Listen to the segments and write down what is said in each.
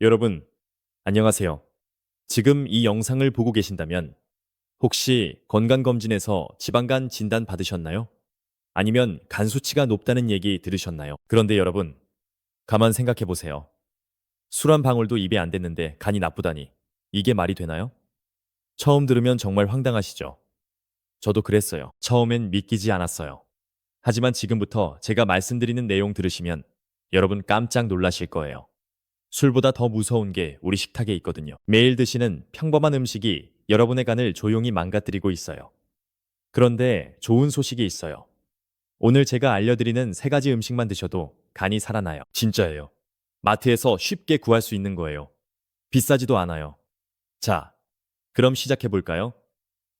여러분, 안녕하세요. 지금 이 영상을 보고 계신다면 혹시 건강검진에서 지방간 진단 받으셨나요? 아니면 간 수치가 높다는 얘기 들으셨나요? 그런데 여러분, 가만 생각해 보세요. 술 한 방울도 입에 안 댔는데 간이 나쁘다니. 이게 말이 되나요? 처음 들으면 정말 황당하시죠? 저도 그랬어요. 처음엔 믿기지 않았어요. 하지만 지금부터 제가 말씀드리는 내용 들으시면 여러분 깜짝 놀라실 거예요. 술보다 더 무서운 게 우리 식탁에 있거든요. 매일 드시는 평범한 음식이 여러분의 간을 조용히 망가뜨리고 있어요. 그런데 좋은 소식이 있어요. 오늘 제가 알려드리는 세 가지 음식만 드셔도 간이 살아나요. 진짜예요. 마트에서 쉽게 구할 수 있는 거예요. 비싸지도 않아요. 자, 그럼 시작해 볼까요?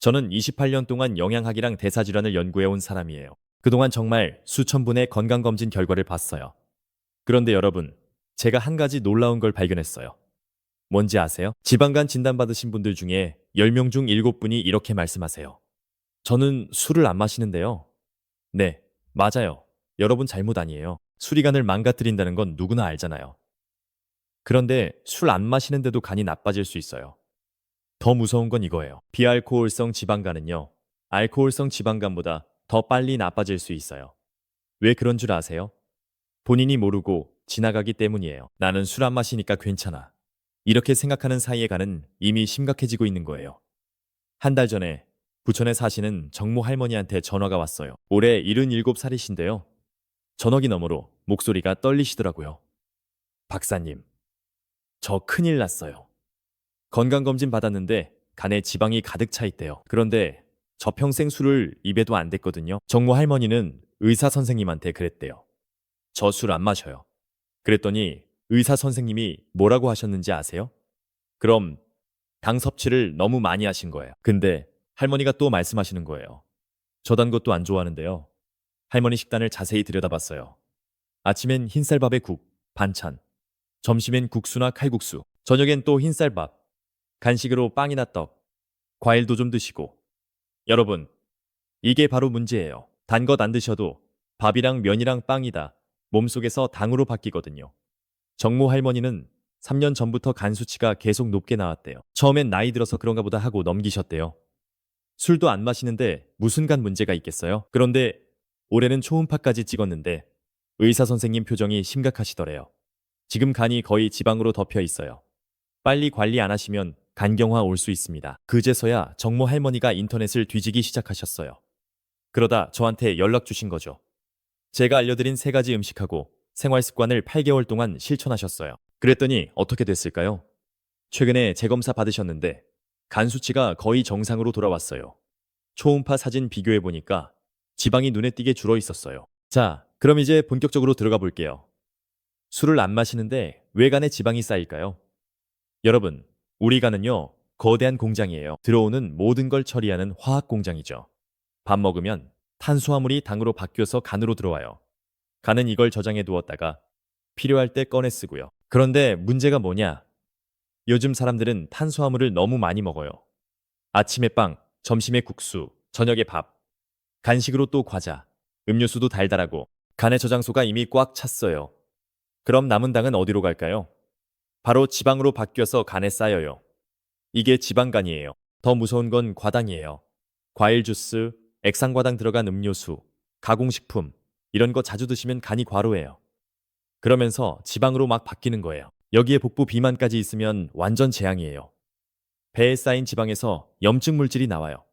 저는 28년 동안 영양학이랑 대사질환을 연구해 온 사람이에요. 그동안 정말 수천 분의 건강검진 결과를 봤어요. 그런데 여러분, 제가 한 가지 놀라운 걸 발견했어요. 뭔지 아세요? 지방간 진단받으신 분들 중에 10명 중 7분이 이렇게 말씀하세요. 저는 술을 안 마시는데요. 네, 맞아요. 여러분 잘못 아니에요. 술이 간을 망가뜨린다는 건 누구나 알잖아요. 그런데 술 안 마시는데도 간이 나빠질 수 있어요. 더 무서운 건 이거예요. 비알코올성 지방간은요, 알코올성 지방간보다 더 빨리 나빠질 수 있어요. 왜 그런 줄 아세요? 본인이 모르고 지나가기 때문이에요. 나는 술 안 마시니까 괜찮아. 이렇게 생각하는 사이에 간은 이미 심각해지고 있는 거예요. 한 달 전에 부천에 사시는 정모 할머니한테 전화가 왔어요. 올해 77살이신데요. 전화기 너머로 목소리가 떨리시더라고요. 박사님, 저 큰일 났어요. 건강검진 받았는데 간에 지방이 가득 차 있대요. 그런데 저 평생 술을 입에도 안 댔거든요. 정모 할머니는 의사 선생님한테 그랬대요. 저 술 안 마셔요. 그랬더니 의사 선생님이 뭐라고 하셨는지 아세요? 그럼 당 섭취를 너무 많이 하신 거예요. 근데 할머니가 또 말씀하시는 거예요. 저 단 것도 안 좋아하는데요. 할머니 식단을 자세히 들여다봤어요. 아침엔 흰쌀밥에 국, 반찬. 점심엔 국수나 칼국수. 저녁엔 또 흰쌀밥. 간식으로 빵이나 떡. 과일도 좀 드시고. 여러분, 이게 바로 문제예요. 단 것 안 드셔도 밥이랑 면이랑 빵이다 몸속에서 당으로 바뀌거든요. 정모 할머니는 3년 전부터 간 수치가 계속 높게 나왔대요. 처음엔 나이 들어서 그런가 보다 하고 넘기셨대요. 술도 안 마시는데 무슨 간 문제가 있겠어요? 그런데 올해는 초음파까지 찍었는데 의사 선생님 표정이 심각하시더래요. 지금 간이 거의 지방으로 덮여 있어요. 빨리 관리 안 하시면 간경화 올 수 있습니다. 그제서야 정모 할머니가 인터넷을 뒤지기 시작하셨어요. 그러다 저한테 연락 주신 거죠. 제가 알려드린 세 가지 음식하고 생활 습관을 8개월 동안 실천하셨어요. 그랬더니 어떻게 됐을까요? 최근에 재검사 받으셨는데 간 수치가 거의 정상으로 돌아왔어요. 초음파 사진 비교해 보니까 지방이 눈에 띄게 줄어 있었어요. 자, 그럼 이제 본격적으로 들어가 볼게요. 술을 안 마시는데 왜 간에 지방이 쌓일까요? 여러분, 우리 간은요, 거대한 공장이에요. 들어오는 모든 걸 처리하는 화학 공장이죠. 밥 먹으면 탄수화물이 당으로 바뀌어서 간으로 들어와요. 간은 이걸 저장해 두었다가 필요할 때 꺼내 쓰고요. 그런데 문제가 뭐냐? 요즘 사람들은 탄수화물을 너무 많이 먹어요. 아침에 빵, 점심에 국수, 저녁에 밥, 간식으로 또 과자, 음료수도 달달하고 간의 저장소가 이미 꽉 찼어요. 그럼 남은 당은 어디로 갈까요? 바로 지방으로 바뀌어서 간에 쌓여요. 이게 지방간이에요. 더 무서운 건 과당이에요. 과일 주스, 액상과당 들어간 음료수, 가공식품, 이런 거 자주 드시면 간이 과로해요. 그러면서 지방으로 막 바뀌는 거예요. 여기에 복부 비만까지 있으면 완전 재앙이에요. 배에 쌓인 지방에서 염증 물질이 나와요.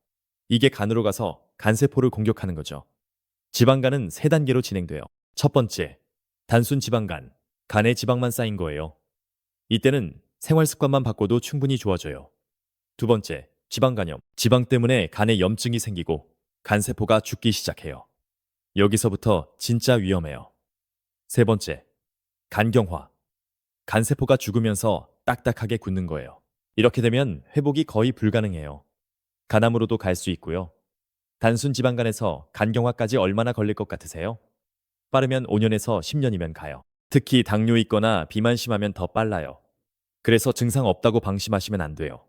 이게 간으로 가서 간세포를 공격하는 거죠. 지방간은 세 단계로 진행돼요. 첫 번째, 단순 지방간, 간에 지방만 쌓인 거예요. 이때는 생활 습관만 바꿔도 충분히 좋아져요. 두 번째, 지방간염. 지방 때문에 간에 염증이 생기고 간세포가 죽기 시작해요. 여기서부터 진짜 위험해요. 세 번째, 간경화. 간세포가 죽으면서 딱딱하게 굳는 거예요. 이렇게 되면 회복이 거의 불가능해요. 간암으로도 갈 수 있고요. 단순 지방간에서 간경화까지 얼마나 걸릴 것 같으세요? 빠르면 5년에서 10년이면 가요. 특히 당뇨 있거나 비만 심하면 더 빨라요. 그래서 증상 없다고 방심하시면 안 돼요.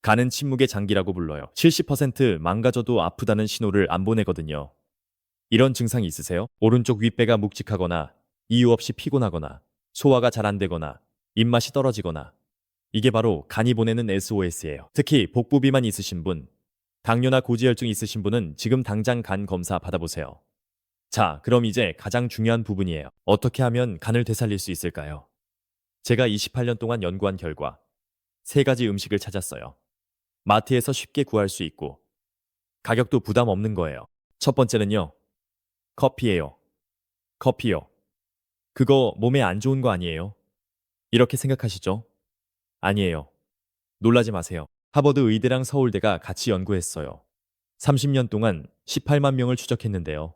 간은 침묵의 장기라고 불러요. 70% 망가져도 아프다는 신호를 안 보내거든요. 이런 증상이 있으세요? 오른쪽 윗배가 묵직하거나 이유 없이 피곤하거나 소화가 잘 안 되거나 입맛이 떨어지거나 이게 바로 간이 보내는 SOS예요. 특히 복부 비만 있으신 분, 당뇨나 고지혈증 있으신 분은 지금 당장 간 검사 받아보세요. 자, 그럼 이제 가장 중요한 부분이에요. 어떻게 하면 간을 되살릴 수 있을까요? 제가 28년 동안 연구한 결과 세 가지 음식을 찾았어요. 마트에서 쉽게 구할 수 있고 가격도 부담 없는 거예요. 첫 번째는요. 커피예요. 커피요. 그거 몸에 안 좋은 거 아니에요? 이렇게 생각하시죠? 아니에요. 놀라지 마세요. 하버드 의대랑 서울대가 같이 연구했어요. 30년 동안 18만 명을 추적했는데요.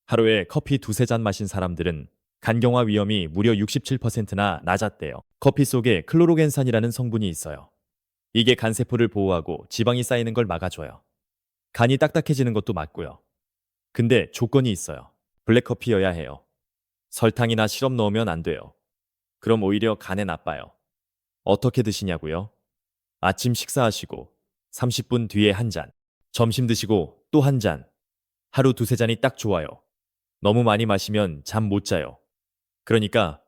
하루에 커피 두세 잔 마신 사람들은 간경화 위험이 무려 67%나 낮았대요. 커피 속에 클로로겐산이라는 성분이 있어요. 이게 간세포를 보호하고 지방이 쌓이는 걸 막아줘요. 간이 딱딱해지는 것도 맞고요. 근데 조건이 있어요. 블랙커피여야 해요. 설탕이나 시럽 넣으면 안 돼요. 그럼 오히려 간에 나빠요. 어떻게 드시냐고요? 아침 식사하시고 30분 뒤에 한 잔, 점심 드시고 또 한 잔, 하루 두세 잔이 딱 좋아요. 너무 많이 마시면 잠 못 자요. 그러니까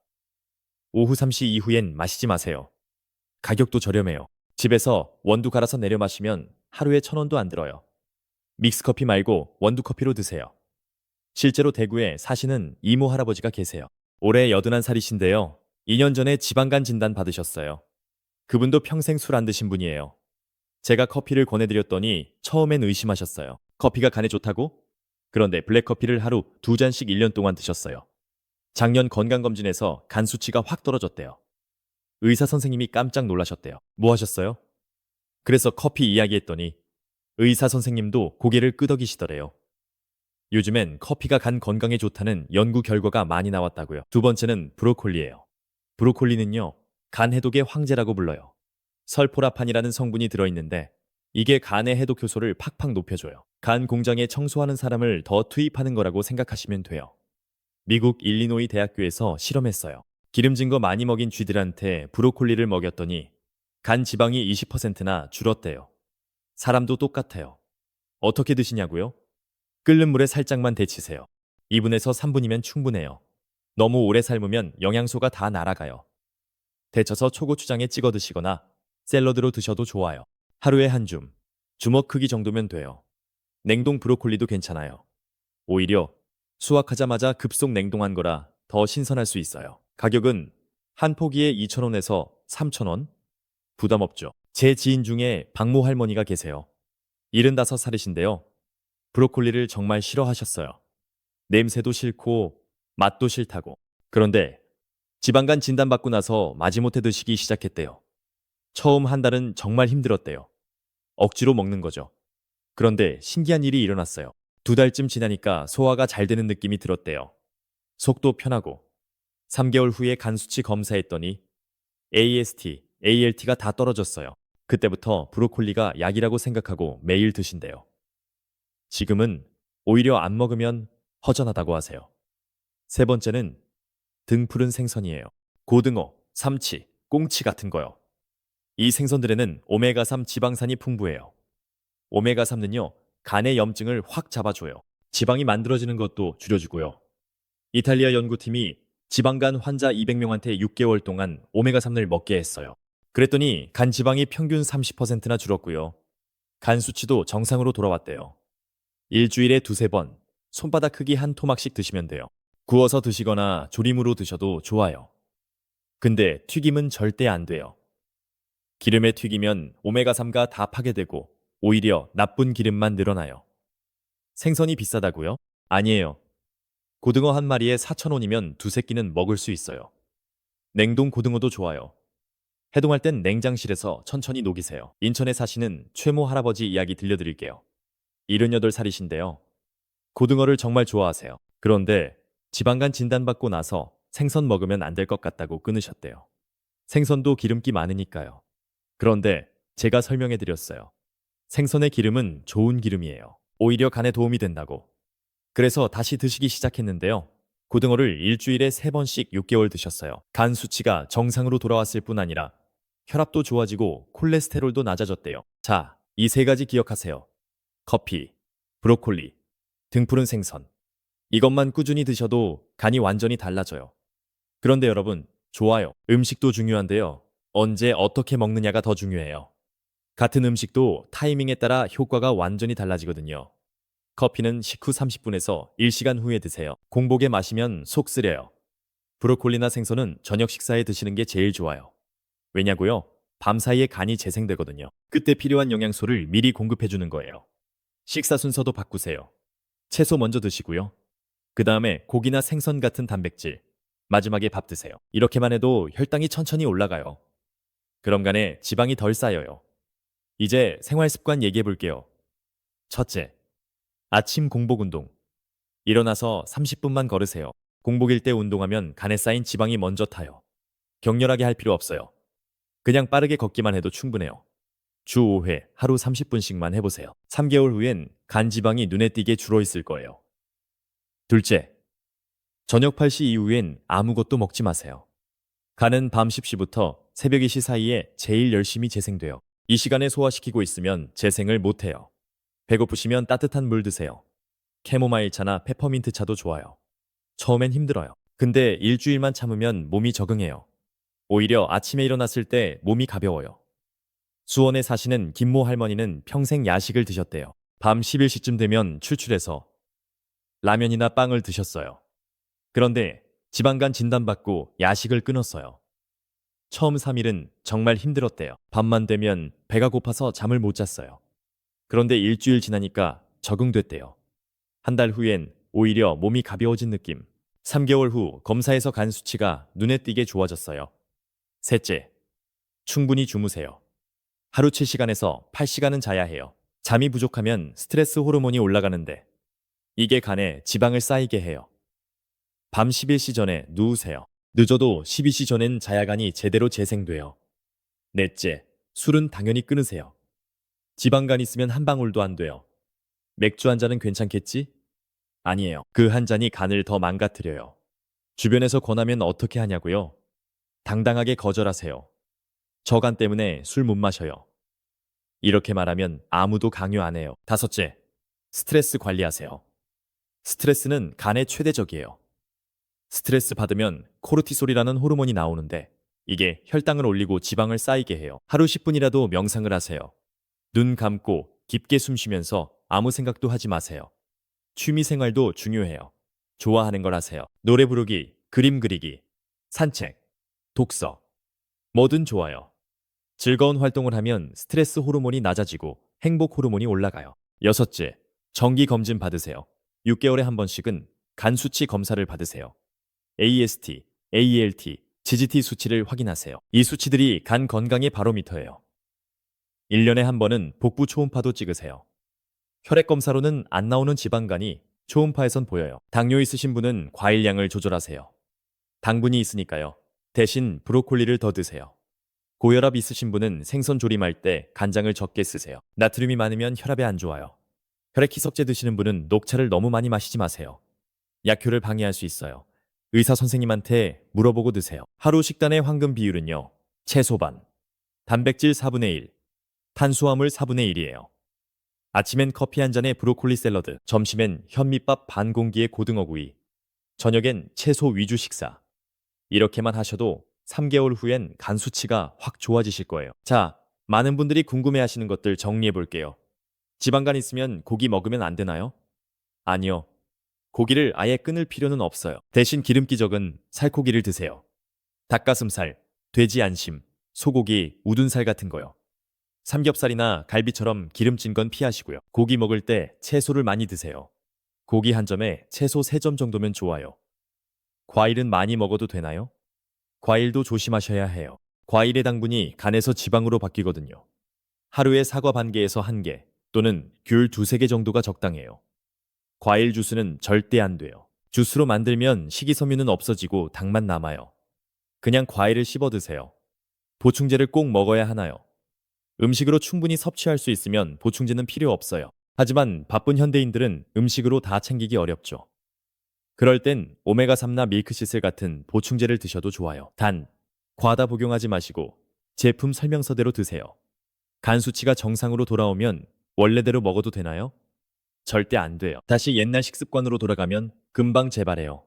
오후 3시 이후엔 마시지 마세요. 가격도 저렴해요. 집에서 원두 갈아서 내려 마시면 하루에 1,000원도 안 들어요. 믹스커피 말고 원두커피로 드세요. 실제로 대구에 사시는 이모 할아버지가 계세요. 올해 81살이신데요. 2년 전에 지방간 진단 받으셨어요. 그분도 평생 술 안 드신 분이에요. 제가 커피를 권해드렸더니 처음엔 의심하셨어요. 커피가 간에 좋다고? 그런데 블랙커피를 하루 두 잔씩 1년 동안 드셨어요. 작년 건강검진에서 간 수치가 확 떨어졌대요. 의사 선생님이 깜짝 놀라셨대요. 뭐 하셨어요? 그래서 커피 이야기했더니 의사 선생님도 고개를 끄덕이시더래요. 요즘엔 커피가 간 건강에 좋다는 연구 결과가 많이 나왔다고요. 두 번째는 브로콜리예요. 브로콜리는요, 간 해독의 황제라고 불러요. 설포라판이라는 성분이 들어있는데 이게 간의 해독 효소를 팍팍 높여줘요. 간 공장에 청소하는 사람을 더 투입하는 거라고 생각하시면 돼요. 미국 일리노이 대학교에서 실험했어요. 기름진 거 많이 먹인 쥐들한테 브로콜리를 먹였더니 간 지방이 20%나 줄었대요. 사람도 똑같아요. 어떻게 드시냐고요? 끓는 물에 살짝만 데치세요. 2분에서 3분이면 충분해요. 너무 오래 삶으면 영양소가 다 날아가요. 데쳐서 초고추장에 찍어 드시거나 샐러드로 드셔도 좋아요. 하루에 한 주먹 크기 정도면 돼요. 냉동 브로콜리도 괜찮아요. 오히려 수확하자마자 급속 냉동한 거라 더 신선할 수 있어요. 가격은 한 포기에 2,000원에서 3,000원? 부담 없죠. 제 지인 중에 박모 할머니가 계세요. 75살이신데요. 브로콜리를 정말 싫어하셨어요. 냄새도 싫고 맛도 싫다고. 그런데 지방간 진단받고 나서 마지못해 드시기 시작했대요. 처음 한 달은 정말 힘들었대요. 억지로 먹는 거죠. 그런데 신기한 일이 일어났어요. 두 달쯤 지나니까 소화가 잘 되는 느낌이 들었대요. 속도 편하고 3개월 후에 간 수치 검사했더니 AST, ALT가 다 떨어졌어요. 그때부터 브로콜리가 약이라고 생각하고 매일 드신대요. 지금은 오히려 안 먹으면 허전하다고 하세요. 세 번째는 등푸른 생선이에요. 고등어, 삼치, 꽁치 같은 거요. 이 생선들에는 오메가3 지방산이 풍부해요. 오메가3는요, 간의 염증을 확 잡아줘요. 지방이 만들어지는 것도 줄여주고요. 이탈리아 연구팀이 지방간 환자 200명한테 6개월 동안 오메가3을 먹게 했어요. 그랬더니 간 지방이 평균 30%나 줄었고요. 간 수치도 정상으로 돌아왔대요. 일주일에 두세 번, 손바닥 크기 한 토막씩 드시면 돼요. 구워서 드시거나 조림으로 드셔도 좋아요. 근데 튀김은 절대 안 돼요. 기름에 튀기면 오메가3가 다 파괴되고 오히려 나쁜 기름만 늘어나요. 생선이 비싸다고요? 아니에요. 고등어 한 마리에 4,000원이면 두세 끼는 먹을 수 있어요. 냉동 고등어도 좋아요. 해동할 땐 냉장실에서 천천히 녹이세요. 인천에 사시는 최모 할아버지 이야기 들려드릴게요. 78살이신데요. 고등어를 정말 좋아하세요. 그런데 지방간 진단받고 나서 생선 먹으면 안 될 것 같다고 끊으셨대요. 생선도 기름기 많으니까요. 그런데 제가 설명해 드렸어요. 생선의 기름은 좋은 기름이에요. 오히려 간에 도움이 된다고. 그래서 다시 드시기 시작했는데요. 고등어를 일주일에 3번씩 6개월 드셨어요. 간 수치가 정상으로 돌아왔을 뿐 아니라 혈압도 좋아지고 콜레스테롤도 낮아졌대요. 자, 이 세 가지 기억하세요. 커피, 브로콜리, 등푸른 생선. 이것만 꾸준히 드셔도 간이 완전히 달라져요. 그런데 여러분, 좋아요. 음식도 중요한데요. 언제 어떻게 먹느냐가 더 중요해요. 같은 음식도 타이밍에 따라 효과가 완전히 달라지거든요. 커피는 식후 30분에서 1시간 후에 드세요. 공복에 마시면 속 쓰려요. 브로콜리나 생선은 저녁 식사에 드시는 게 제일 좋아요. 왜냐고요? 밤 사이에 간이 재생되거든요. 그때 필요한 영양소를 미리 공급해 주는 거예요. 식사 순서도 바꾸세요. 채소 먼저 드시고요. 그 다음에 고기나 생선 같은 단백질, 마지막에 밥 드세요. 이렇게만 해도 혈당이 천천히 올라가요. 그럼 간에 지방이 덜 쌓여요. 이제 생활 습관 얘기해 볼게요. 첫째, 아침 공복 운동. 일어나서 30분만 걸으세요. 공복일 때 운동하면 간에 쌓인 지방이 먼저 타요. 격렬하게 할 필요 없어요. 그냥 빠르게 걷기만 해도 충분해요. 주 5회, 하루 30분씩만 해보세요. 3개월 후엔 간 지방이 눈에 띄게 줄어 있을 거예요. 둘째, 저녁 8시 이후엔 아무것도 먹지 마세요. 간은 밤 10시부터 새벽 2시 사이에 제일 열심히 재생돼요. 이 시간에 소화시키고 있으면 재생을 못해요. 배고프시면 따뜻한 물 드세요. 캐모마일 차나 페퍼민트 차도 좋아요. 처음엔 힘들어요. 근데 일주일만 참으면 몸이 적응해요. 오히려 아침에 일어났을 때 몸이 가벼워요. 수원에 사시는 김모 할머니는 평생 야식을 드셨대요. 밤 11시쯤 되면 출출해서 라면이나 빵을 드셨어요. 그런데 지방간 진단받고 야식을 끊었어요. 처음 3일은 정말 힘들었대요. 밤만 되면 배가 고파서 잠을 못 잤어요. 그런데 일주일 지나니까 적응됐대요. 한 달 후엔 오히려 몸이 가벼워진 느낌. 3개월 후 검사에서 간 수치가 눈에 띄게 좋아졌어요. 셋째, 충분히 주무세요. 하루 7시간에서 8시간은 자야 해요. 잠이 부족하면 스트레스 호르몬이 올라가는데 이게 간에 지방을 쌓이게 해요. 밤 11시 전에 누우세요. 늦어도 12시 전엔 자야간이 제대로 재생돼요. 넷째, 술은 당연히 끊으세요. 지방간 있으면 한 방울도 안 돼요. 맥주 한 잔은 괜찮겠지? 아니에요. 그 한 잔이 간을 더 망가뜨려요. 주변에서 권하면 어떻게 하냐고요? 당당하게 거절하세요. 저간 때문에 술 못 마셔요. 이렇게 말하면 아무도 강요 안 해요. 다섯째, 스트레스 관리하세요. 스트레스는 간에 최대적이에요. 스트레스 받으면 코르티솔이라는 호르몬이 나오는데 이게 혈당을 올리고 지방을 쌓이게 해요. 하루 10분이라도 명상을 하세요. 눈 감고 깊게 숨 쉬면서 아무 생각도 하지 마세요. 취미 생활도 중요해요. 좋아하는 걸 하세요. 노래 부르기, 그림 그리기, 산책, 독서. 뭐든 좋아요. 즐거운 활동을 하면 스트레스 호르몬이 낮아지고 행복 호르몬이 올라가요. 여섯째, 정기 검진 받으세요. 6개월에 한 번씩은 간 수치 검사를 받으세요. AST, ALT, GGT 수치를 확인하세요. 이 수치들이 간 건강의 바로미터예요. 1년에 한 번은 복부 초음파도 찍으세요. 혈액 검사로는 안 나오는 지방간이 초음파에선 보여요. 당뇨 있으신 분은 과일량을 조절하세요. 당분이 있으니까요. 대신 브로콜리를 더 드세요. 고혈압 있으신 분은 생선 조림할 때 간장을 적게 쓰세요. 나트륨이 많으면 혈압에 안 좋아요. 혈액 희석제 드시는 분은 녹차를 너무 많이 마시지 마세요. 약효를 방해할 수 있어요. 의사 선생님한테 물어보고 드세요. 하루 식단의 황금 비율은요. 채소 반, 단백질 4분의 1, 탄수화물 4분의 1이에요. 아침엔 커피 한 잔에 브로콜리 샐러드, 점심엔 현미밥 반 공기에 고등어구이, 저녁엔 채소 위주 식사. 이렇게만 하셔도 3개월 후엔 간 수치가 확 좋아지실 거예요. 자, 많은 분들이 궁금해하시는 것들 정리해 볼게요. 지방간 있으면 고기 먹으면 안 되나요? 아니요. 고기를 아예 끊을 필요는 없어요. 대신 기름기 적은 살코기를 드세요. 닭가슴살, 돼지 안심, 소고기, 우둔살 같은 거요. 삼겹살이나 갈비처럼 기름진 건 피하시고요. 고기 먹을 때 채소를 많이 드세요. 고기 한 점에 채소 3점 정도면 좋아요. 과일은 많이 먹어도 되나요? 과일도 조심하셔야 해요. 과일의 당분이 간에서 지방으로 바뀌거든요. 하루에 사과 반 개에서 1개 또는 귤 2~3개 정도가 적당해요. 과일 주스는 절대 안 돼요. 주스로 만들면 식이섬유는 없어지고 당만 남아요. 그냥 과일을 씹어 드세요. 보충제를 꼭 먹어야 하나요? 음식으로 충분히 섭취할 수 있으면 보충제는 필요 없어요. 하지만 바쁜 현대인들은 음식으로 다 챙기기 어렵죠. 그럴 땐 오메가3나 밀크시슬 같은 보충제를 드셔도 좋아요. 단, 과다 복용하지 마시고 제품 설명서대로 드세요. 간 수치가 정상으로 돌아오면 원래대로 먹어도 되나요? 절대 안 돼요. 다시 옛날 식습관으로 돌아가면 금방 재발해요.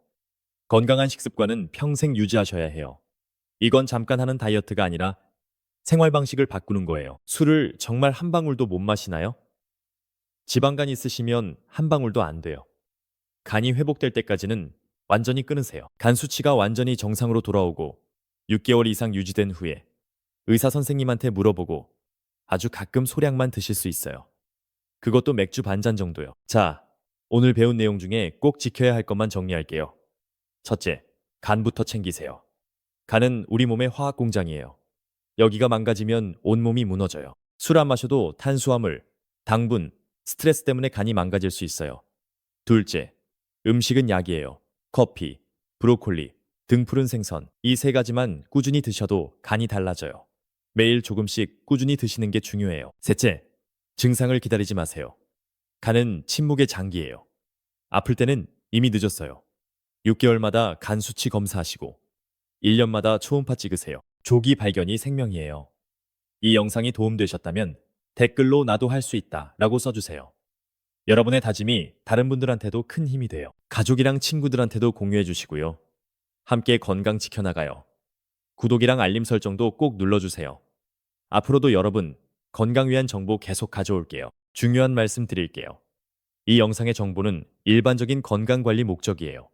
건강한 식습관은 평생 유지하셔야 해요. 이건 잠깐 하는 다이어트가 아니라 생활 방식을 바꾸는 거예요. 술을 정말 한 방울도 못 마시나요? 지방간 있으시면 한 방울도 안 돼요. 간이 회복될 때까지는 완전히 끊으세요. 간 수치가 완전히 정상으로 돌아오고 6개월 이상 유지된 후에 의사 선생님한테 물어보고 아주 가끔 소량만 드실 수 있어요. 그것도 맥주 반 잔 정도요. 자, 오늘 배운 내용 중에 꼭 지켜야 할 것만 정리할게요. 첫째, 간부터 챙기세요. 간은 우리 몸의 화학 공장이에요. 여기가 망가지면 온몸이 무너져요. 술 안 마셔도 탄수화물, 당분, 스트레스 때문에 간이 망가질 수 있어요. 둘째, 음식은 약이에요. 커피, 브로콜리, 등푸른 생선, 이 세 가지만 꾸준히 드셔도 간이 달라져요. 매일 조금씩 꾸준히 드시는 게 중요해요. 셋째, 증상을 기다리지 마세요. 간은 침묵의 장기예요. 아플 때는 이미 늦었어요. 6개월마다 간 수치 검사하시고 1년마다 초음파 찍으세요. 조기 발견이 생명이에요. 이 영상이 도움되셨다면 댓글로 나도 할 수 있다 라고 써주세요. 여러분의 다짐이 다른 분들한테도 큰 힘이 돼요. 가족이랑 친구들한테도 공유해 주시고요. 함께 건강 지켜나가요. 구독이랑 알림 설정도 꼭 눌러주세요. 앞으로도 여러분 건강 위한 정보 계속 가져올게요. 중요한 말씀 드릴게요. 이 영상의 정보는 일반적인 건강관리 목적이에요.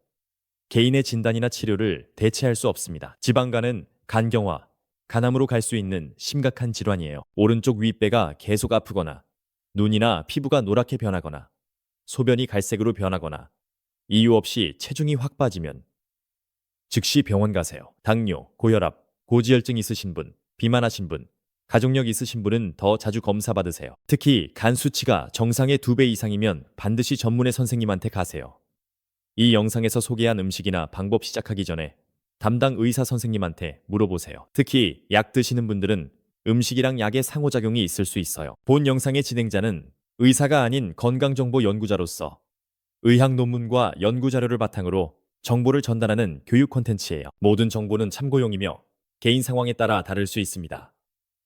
개인의 진단이나 치료를 대체할 수 없습니다. 지방간은 간경화, 간암으로 갈 수 있는 심각한 질환이에요. 오른쪽 윗배가 계속 아프거나 눈이나 피부가 노랗게 변하거나 소변이 갈색으로 변하거나 이유 없이 체중이 확 빠지면 즉시 병원 가세요. 당뇨, 고혈압, 고지혈증 있으신 분, 비만하신 분, 가족력 있으신 분은 더 자주 검사 받으세요. 특히 간 수치가 정상의 2배 이상이면 반드시 전문의 선생님한테 가세요. 이 영상에서 소개한 음식이나 방법 시작하기 전에 담당 의사 선생님한테 물어보세요. 특히 약 드시는 분들은 음식이랑 약의 상호작용이 있을 수 있어요. 본 영상의 진행자는 의사가 아닌 건강정보 연구자로서 의학 논문과 연구 자료를 바탕으로 정보를 전달하는 교육 콘텐츠예요. 모든 정보는 참고용이며 개인 상황에 따라 다를 수 있습니다.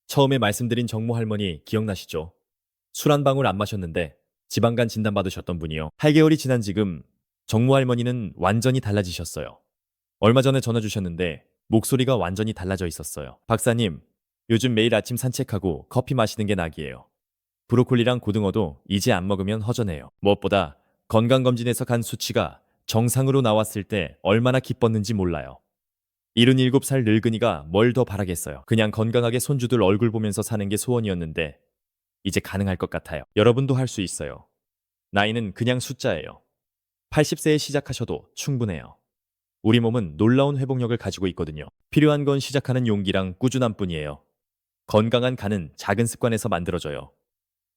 처음에 말씀드린 정모 할머니 기억나시죠? 술 한 방울 안 마셨는데 지방간 진단받으셨던 분이요. 8개월이 지난 지금 정모 할머니는 완전히 달라지셨어요. 얼마 전에 전화 주셨는데 목소리가 완전히 달라져 있었어요. 박사님, 요즘 매일 아침 산책하고 커피 마시는 게 낙이에요. 브로콜리랑 고등어도 이제 안 먹으면 허전해요. 무엇보다 건강검진에서 간 수치가 정상으로 나왔을 때 얼마나 기뻤는지 몰라요. 77살 늙은이가 뭘 더 바라겠어요. 그냥 건강하게 손주들 얼굴 보면서 사는 게 소원이었는데 이제 가능할 것 같아요. 여러분도 할 수 있어요. 나이는 그냥 숫자예요. 80세에 시작하셔도 충분해요. 우리 몸은 놀라운 회복력을 가지고 있거든요. 필요한 건 시작하는 용기랑 꾸준함 뿐이에요. 건강한 간은 작은 습관에서 만들어져요.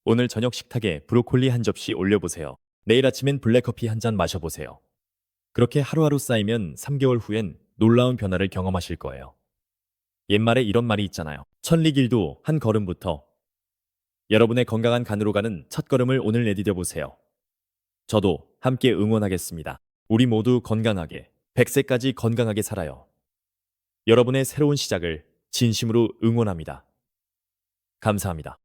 오늘 저녁 식탁에 브로콜리 한 접시 올려보세요. 내일 아침엔 블랙커피 한 잔 마셔보세요. 그렇게 하루하루 쌓이면 3개월 후엔 놀라운 변화를 경험하실 거예요. 옛말에 이런 말이 있잖아요. 천리길도 한 걸음부터. 여러분의 건강한 간으로 가는 첫걸음을 오늘 내디뎌 보세요. 저도 함께 응원하겠습니다. 우리 모두 건강하게, 100세까지 건강하게 살아요. 여러분의 새로운 시작을 진심으로 응원합니다. 감사합니다.